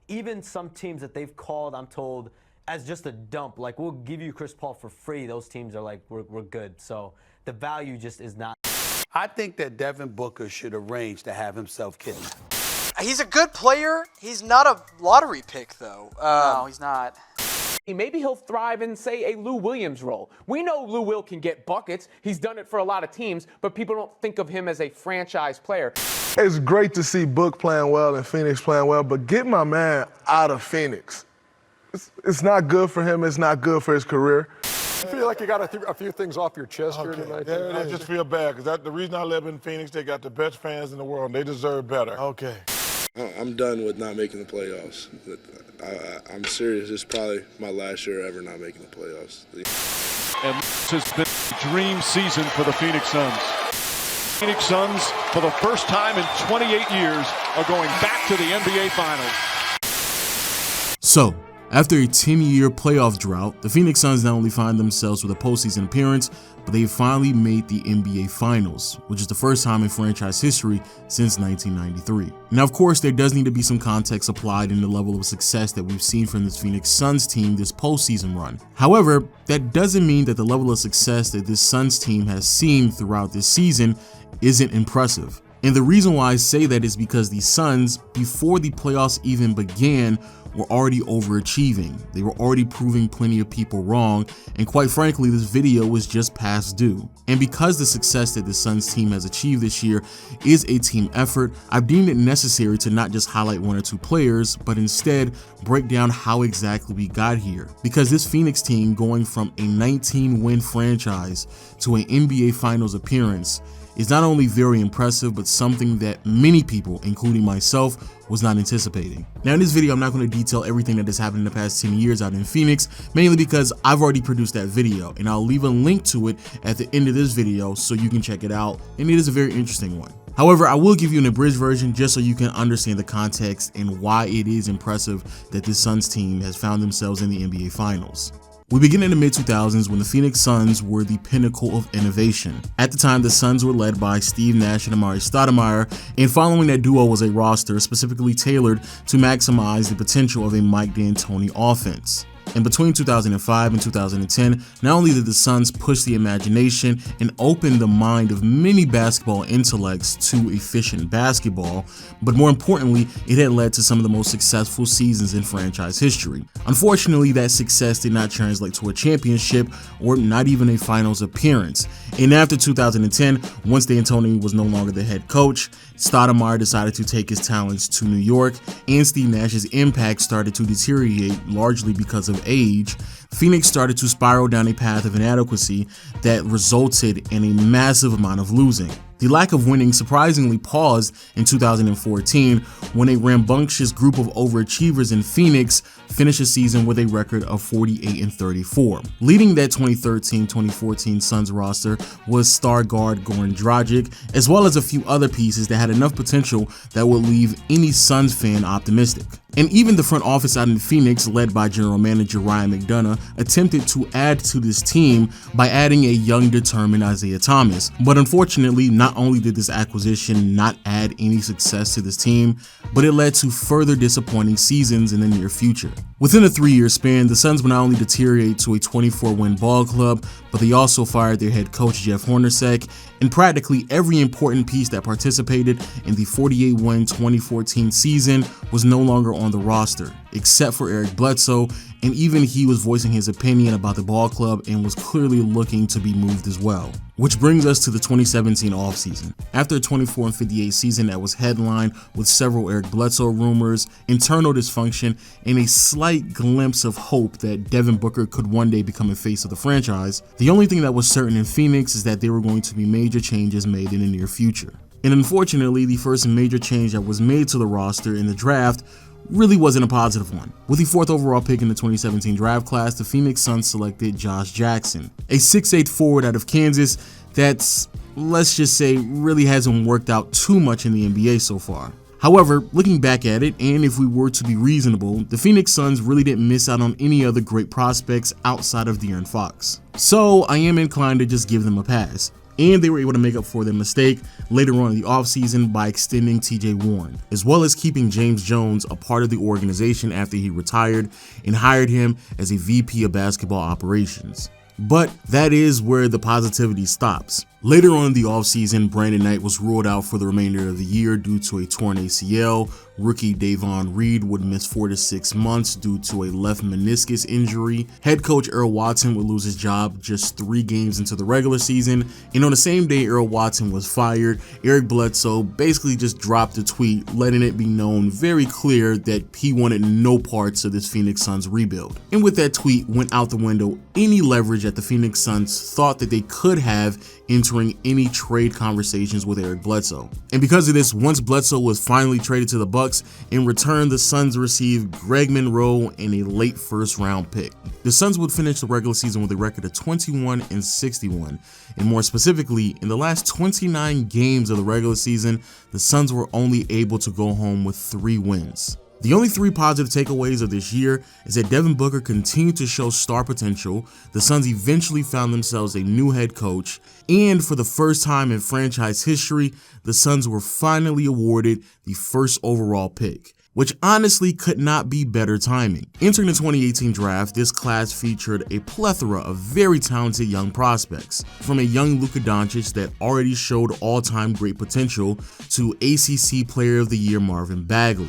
even some teams that they've called, I'm told, as just a dump, like, we'll give you Chris Paul for free, those teams are like, we're good. So the value just is not. I think that Devin Booker should arrange to have himself kidnapped. He's a good player. He's not a lottery pick, though. No, he's not. Maybe he'll thrive in, say, a Lou Williams role. We know Lou Will can get buckets. He's done it for a lot of teams, but people don't think of him as a franchise player. It's great to see Book playing well and Phoenix playing well, but get my man out of Phoenix. It's not good for him. It's not good for his career. I feel like you got a few things off your chest here tonight. There it is. I just feel bad because the reason I live in Phoenix, they got the best fans in the world, and they deserve better. Okay. I'm done with not making the playoffs. I'm serious. It's probably my last year ever not making the playoffs. And this has been a dream season for the Phoenix Suns. Phoenix Suns, for the first time in 28 years, are going back to the NBA Finals. So, after a 10-year playoff drought, the Phoenix Suns not only find themselves with a postseason appearance, but they finally made the NBA Finals, which is the first time in franchise history since 1993. Now, of course, there does need to be some context applied in the level of success that we've seen from this Phoenix Suns team this postseason run. However, that doesn't mean that the level of success that this Suns team has seen throughout this season isn't impressive. And the reason why I say that is because the Suns, before the playoffs even began, were already overachieving. They were already proving plenty of people wrong, and quite frankly, this video was just past due. And because the success that the Suns team has achieved this year is a team effort, I've deemed it necessary to not just highlight one or two players, but instead break down how exactly we got here. Because this Phoenix team, going from a 19-win franchise to an NBA Finals appearance, is not only very impressive, but something that many people, including myself, was not anticipating. Now in this video, I'm not going to detail everything that has happened in the past 10 years out in Phoenix, mainly because I've already produced that video, and I'll leave a link to it at the end of this video so you can check it out, and it is a very interesting one. However, I will give you an abridged version just so you can understand the context and why it is impressive that this Suns team has found themselves in the NBA Finals. We begin in the mid-2000s when the Phoenix Suns were the pinnacle of innovation. At the time, the Suns were led by Steve Nash and Amari Stoudemire, and following that duo was a roster specifically tailored to maximize the potential of a Mike D'Antoni offense. And between 2005 and 2010, not only did the Suns push the imagination and open the mind of many basketball intellects to efficient basketball, but more importantly, it had led to some of the most successful seasons in franchise history. Unfortunately, that success did not translate to a championship or not even a finals appearance. And after 2010, once D'Antoni was no longer the head coach, Stoudemire decided to take his talents to New York, and Steve Nash's impact started to deteriorate largely because of age. Phoenix started to spiral down a path of inadequacy that resulted in a massive amount of losing. The lack of winning surprisingly paused in 2014 when a rambunctious group of overachievers in Phoenix finished the season with a record of 48-34. Leading that 2013-2014 Suns roster was star guard Goran Dragic, as well as a few other pieces that had enough potential that would leave any Suns fan optimistic. And even the front office out in Phoenix, led by general manager Ryan McDonough, attempted to add to this team by adding a young, determined Isaiah Thomas. But unfortunately, not only did this acquisition not add any success to this team, but it led to further disappointing seasons in the near future. Within a 3-year span, the Suns would not only deteriorate to a 24-win ball club, but they also fired their head coach Jeff Hornacek, and practically every important piece that participated in the 48-win 2014 season was no longer on the roster, except for Eric Bledsoe, and even he was voicing his opinion about the ball club and was clearly looking to be moved as well. Which brings us to the 2017 offseason. After a 24-58 season that was headlined with several Eric Bledsoe rumors, internal dysfunction, and a slight glimpse of hope that Devin Booker could one day become a face of the franchise, the only thing that was certain in Phoenix is that there were going to be major changes made in the near future. And unfortunately, the first major change that was made to the roster in the draft really wasn't a positive one. With the 4th overall pick in the 2017 draft class, the Phoenix Suns selected Josh Jackson, a 6'8" forward out of Kansas that's, let's just say, really hasn't worked out too much in the NBA so far. However, looking back at it, and if we were to be reasonable, the Phoenix Suns really didn't miss out on any other great prospects outside of De'Aaron Fox. So I am inclined to just give them a pass. and they were able to make up for their mistake later on in the offseason by extending TJ Warren, as well as keeping James Jones a part of the organization after he retired and hired him as a VP of basketball operations. But that is where the positivity stops. Later on in the offseason, Brandon Knight was ruled out for the remainder of the year due to a torn ACL. Rookie Davon Reed would miss 4 to 6 months due to a left meniscus injury. Head coach Earl Watson would lose his job just 3 games into the regular season. And on the same day Earl Watson was fired, Eric Bledsoe basically just dropped a tweet letting it be known very clear that he wanted no parts of this Phoenix Suns rebuild. And with that tweet went out the window any leverage that the Phoenix Suns thought that they could have entering any trade conversations with Eric Bledsoe. And because of this, once Bledsoe was finally traded to the Bucks, in return the Suns received Greg Monroe and a late first-round pick. The Suns would finish the regular season with a record of 21-61, and more specifically, in the last 29 games of the regular season, the Suns were only able to go home with 3 wins. The only 3 positive takeaways of this year is that Devin Booker continued to show star potential, the Suns eventually found themselves a new head coach, and for the first time in franchise history, the Suns were finally awarded the first overall pick, which honestly could not be better timing. Entering the 2018 draft, this class featured a plethora of very talented young prospects, from a young Luka Doncic that already showed all-time great potential to ACC Player of the Year Marvin Bagley.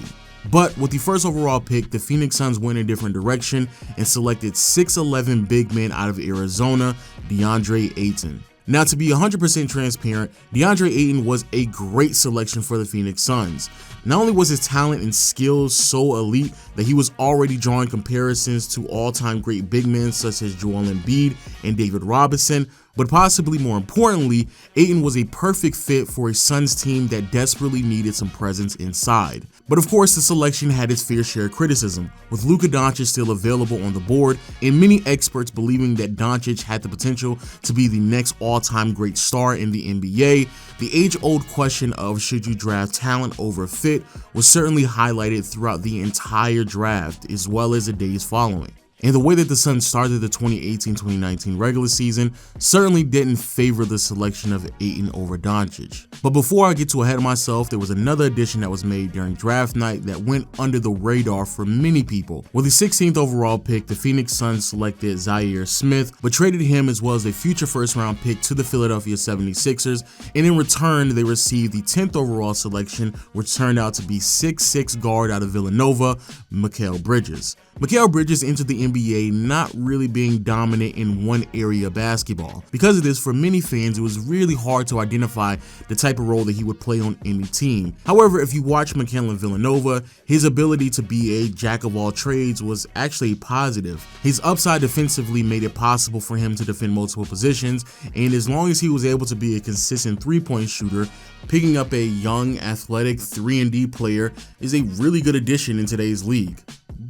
But with the first overall pick, the Phoenix Suns went a different direction and selected 6'11" big man out of Arizona, DeAndre Ayton. Now, to be 100% transparent, DeAndre Ayton was a great selection for the Phoenix Suns. Not only was his talent and skills so elite that he was already drawing comparisons to all-time great big men such as Joel Embiid and David Robinson, but possibly more importantly, Ayton was a perfect fit for a Suns team that desperately needed some presence inside. But of course, the selection had its fair share of criticism, with Luka Doncic still available on the board and many experts believing that Doncic had the potential to be the next all-time great star in the NBA. The age-old question of should you draft talent over fit was certainly highlighted throughout the entire draft as well as the days following. And the way that the Suns started the 2018-2019 regular season certainly didn't favor the selection of Ayton over Doncic. But before I get too ahead of myself, there was another addition that was made during draft night that went under the radar for many people. With the 16th overall pick, the Phoenix Suns selected Zaire Smith, but traded him as well as a future first-round pick to the Philadelphia 76ers, and in return, they received the 10th overall selection, which turned out to be 6'6" guard out of Villanova, Mikal Bridges. Mikal Bridges entered the NBA not really being dominant in one area of basketball. Because of this, for many fans, it was really hard to identify the type of role that he would play on any team. However, if you watch Mikal in Villanova, his ability to be a jack of all trades was actually positive. His upside defensively made it possible for him to defend multiple positions, and as long as he was able to be a consistent three-point shooter, picking up a young, athletic 3-and-D player is a really good addition in today's league.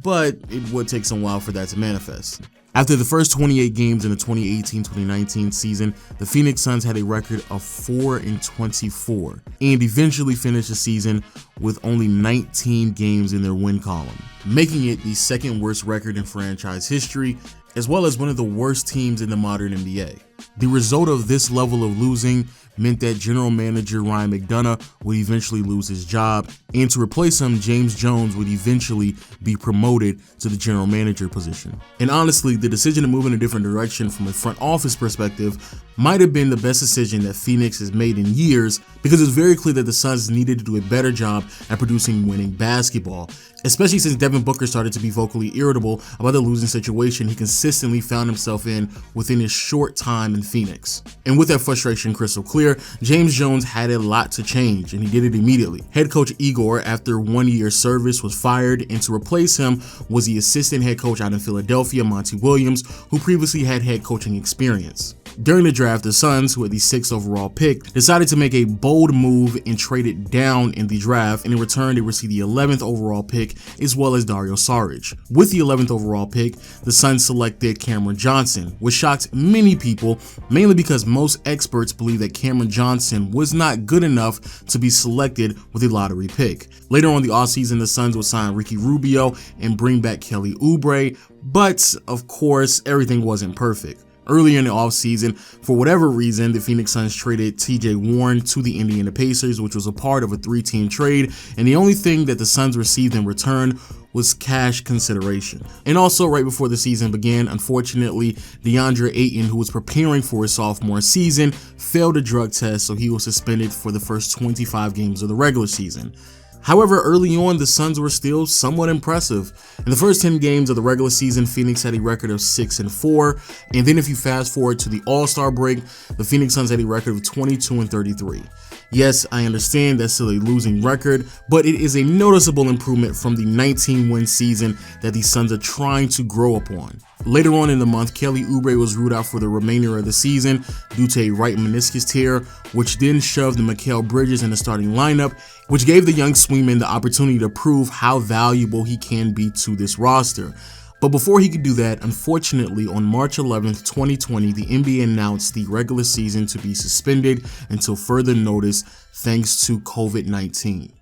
But it would take some while for that to manifest. After the first 28 games in the 2018-2019 season, the Phoenix Suns had a record of 4-24 and eventually finished the season with only 19 games in their win column, making it the second worst record in franchise history, as well as one of the worst teams in the modern NBA. The result of this level of losing meant that general manager Ryan McDonough would eventually lose his job, and to replace him, James Jones would eventually be promoted to the general manager position. And honestly, the decision to move in a different direction from a front office perspective might have been the best decision that Phoenix has made in years, because it's very clear that the Suns needed to do a better job at producing winning basketball, especially since Devin Booker started to be vocally irritable about the losing situation he consistently found himself in within his short time in Phoenix. And with that frustration crystal clear, James Jones had a lot to change, and he did it immediately. Head coach Igor, after 1 year service, was fired, and to replace him was the assistant head coach out in Philadelphia, Monty Williams, who previously had head coaching experience. During the draft, the Suns, who had the 6th overall pick, decided to make a bold move and traded down in the draft, and in return they received the 11th overall pick as well as Dario Saric. With the 11th overall pick, the Suns selected Cameron Johnson, which shocked many people, mainly because most experts believe that Cameron Johnson was not good enough to be selected with a lottery pick. Later on in the offseason, the Suns would sign Ricky Rubio and bring back Kelly Oubre, but of course everything wasn't perfect. Earlier in the offseason, for whatever reason, the Phoenix Suns traded TJ Warren to the Indiana Pacers, which was a part of a 3-team trade, and the only thing that the Suns received in return was cash consideration. And also, right before the season began, unfortunately, DeAndre Ayton, who was preparing for his sophomore season, failed a drug test, so he was suspended for the first 25 games of the regular season. However, early on, the Suns were still somewhat impressive. In the first 10 games of the regular season, Phoenix had a record of 6-4, and then if you fast forward to the All-Star break, the Phoenix Suns had a record of 22-33. Yes, I understand that's still a losing record, but it is a noticeable improvement from the 19-win season that the Suns are trying to grow upon. Later on in the month, Kelly Oubre was ruled out for the remainder of the season due to a right meniscus tear, which then shoved Mikal Bridges in the starting lineup, which gave the young swingman the opportunity to prove how valuable he can be to this roster. But before he could do that, unfortunately, on March 11th, 2020, the NBA announced the regular season to be suspended until further notice thanks to COVID-19.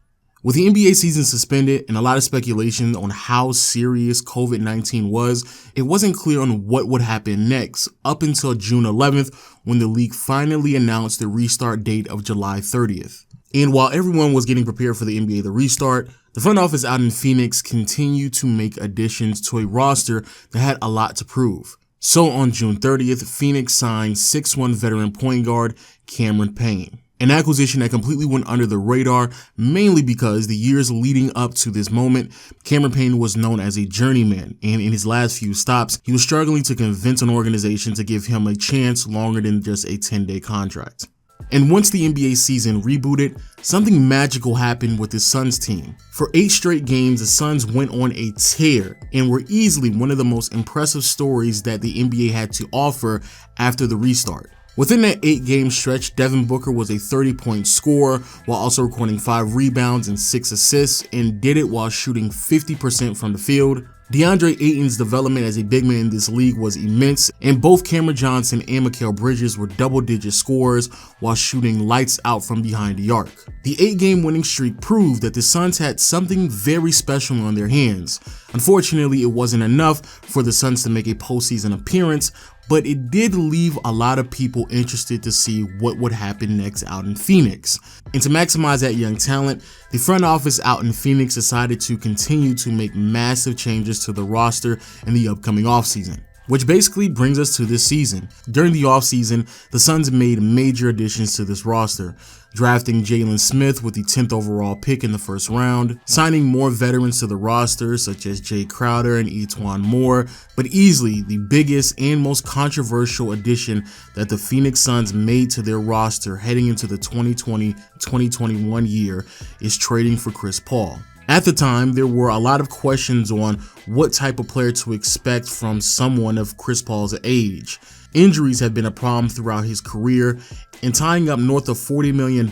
With the NBA season suspended and a lot of speculation on how serious COVID-19 was, it wasn't clear on what would happen next up until June 11th when the league finally announced the restart date of July 30th. And while everyone was getting prepared for the NBA to restart, the front office out in Phoenix continued to make additions to a roster that had a lot to prove. So on June 30th, Phoenix signed 6'1" veteran point guard Cameron Payne. An acquisition that completely went under the radar, mainly because the years leading up to this moment, Cameron Payne was known as a journeyman, and in his last few stops, he was struggling to convince an organization to give him a chance longer than just a 10-day contract. And once the NBA season rebooted, something magical happened with the Suns team. For 8 straight games, the Suns went on a tear and were easily one of the most impressive stories that the NBA had to offer after the restart. Within that 8-game stretch, Devin Booker was a 30-point scorer while also recording 5 rebounds and 6 assists, and did it while shooting 50% from the field. DeAndre Ayton's development as a big man in this league was immense, and both Cameron Johnson and Mikal Bridges were double-digit scorers while shooting lights out from behind the arc. The 8-game winning streak proved that the Suns had something very special on their hands. Unfortunately, it wasn't enough for the Suns to make a postseason appearance, but it did leave a lot of people interested to see what would happen next out in Phoenix. And to maximize that young talent, the front office out in Phoenix decided to continue to make massive changes to the roster in the upcoming offseason. Which basically brings us to this season. During the offseason, the Suns made major additions to this roster, drafting Jalen Smith with the 10th overall pick in the first round, signing more veterans to the roster such as Jay Crowder and Etuan Moore, but easily the biggest and most controversial addition that the Phoenix Suns made to their roster heading into the 2020-2021 year is trading for Chris Paul. At the time, there were a lot of questions on what type of player to expect from someone of Chris Paul's age. Injuries have been a problem throughout his career, and tying up north of $40 million,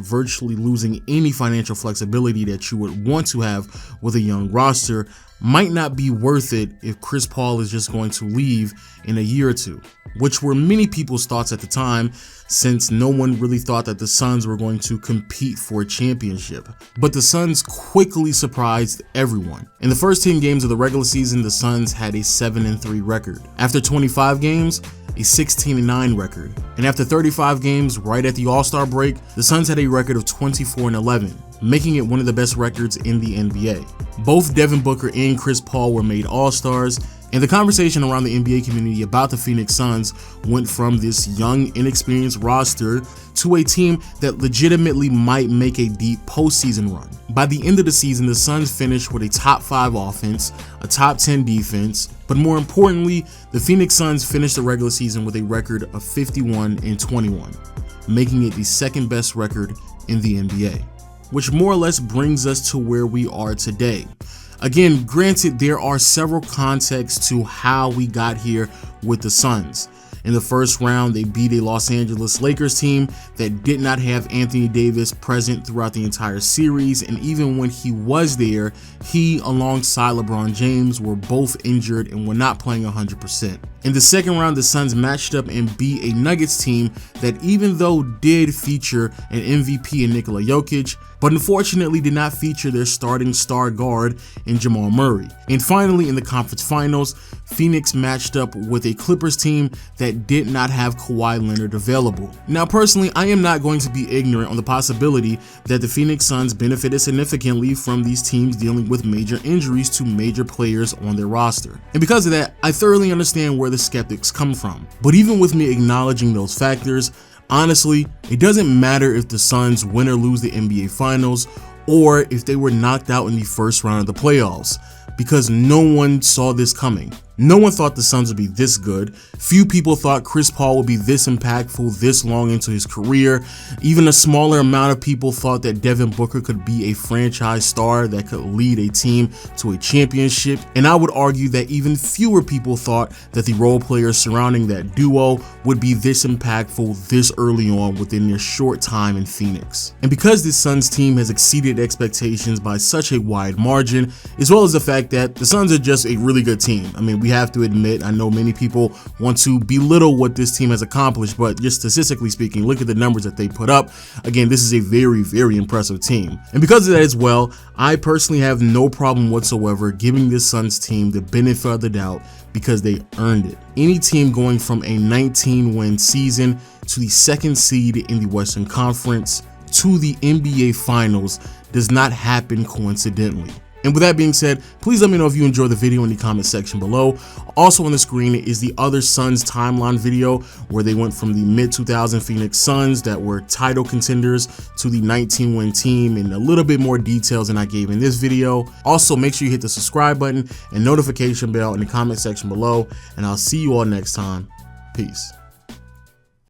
virtually losing any financial flexibility that you would want to have with a young roster, might not be worth it if Chris Paul is just going to leave in a year or two, which were many people's thoughts at the time, since no one really thought that the Suns were going to compete for a championship. But the Suns quickly surprised everyone. In the first 10 games of the regular season, the Suns had a 7-3 record. After 25 games, a 16-9 record. And after 35 games, right at the All-Star break, the Suns had a record of 24-11, making it one of the best records in the NBA. Both Devin Booker and Chris Paul were made All-Stars, and the conversation around the NBA community about the Phoenix Suns went from this young, inexperienced roster to a team that legitimately might make a deep postseason run. By the end of the season, the Suns finished with a top 5 offense, a top 10 defense, but more importantly, the Phoenix Suns finished the regular season with a record of 51-21, making it the second best record in the NBA, which more or less brings us to where we are today. Again, granted, there are several contexts to how we got here with the Suns. In the first round, they beat a Los Angeles Lakers team that did not have Anthony Davis present throughout the entire series, and even when he was there, he alongside LeBron James were both injured and were not playing 100%. In the second round, the Suns matched up and beat a Nuggets team that, even though did feature an MVP in Nikola Jokic, but unfortunately did not feature their starting star guard in Jamal Murray. And finally, in the conference finals, Phoenix matched up with a Clippers team that that did not have Kawhi Leonard available. Now personally, I am not going to be ignorant on the possibility that the Phoenix Suns benefited significantly from these teams dealing with major injuries to major players on their roster. And because of that, I thoroughly understand where the skeptics come from. But even with me acknowledging those factors, honestly, it doesn't matter if the Suns win or lose the NBA Finals or if they were knocked out in the first round of the playoffs, because no one saw this coming. No one thought the Suns would be this good. Few people thought Chris Paul would be this impactful this long into his career. Even a smaller amount of people thought that Devin Booker could be a franchise star that could lead a team to a championship. And I would argue that even fewer people thought that the role players surrounding that duo would be this impactful this early on within their short time in Phoenix. And because this Suns team has exceeded expectations by such a wide margin, as well as the fact that the Suns are just a really good team. I mean, we have to admit, I know many people want to belittle what this team has accomplished, but just statistically speaking, look at the numbers that they put up. Again, this is a very, very impressive team. And because of that as well, I personally have no problem whatsoever giving this Suns team the benefit of the doubt because they earned it. Any team going from a 19-win season to the second seed in the Western Conference to the NBA Finals does not happen coincidentally. And with that being said, please let me know if you enjoyed the video in the comment section below. Also on the screen is the other Suns timeline video where they went from the mid-2000 Phoenix Suns that were title contenders to the 19-win team in a little bit more details than I gave in this video. Also, make sure you hit the subscribe button and notification bell in the comment section below, and I'll see you all next time. Peace.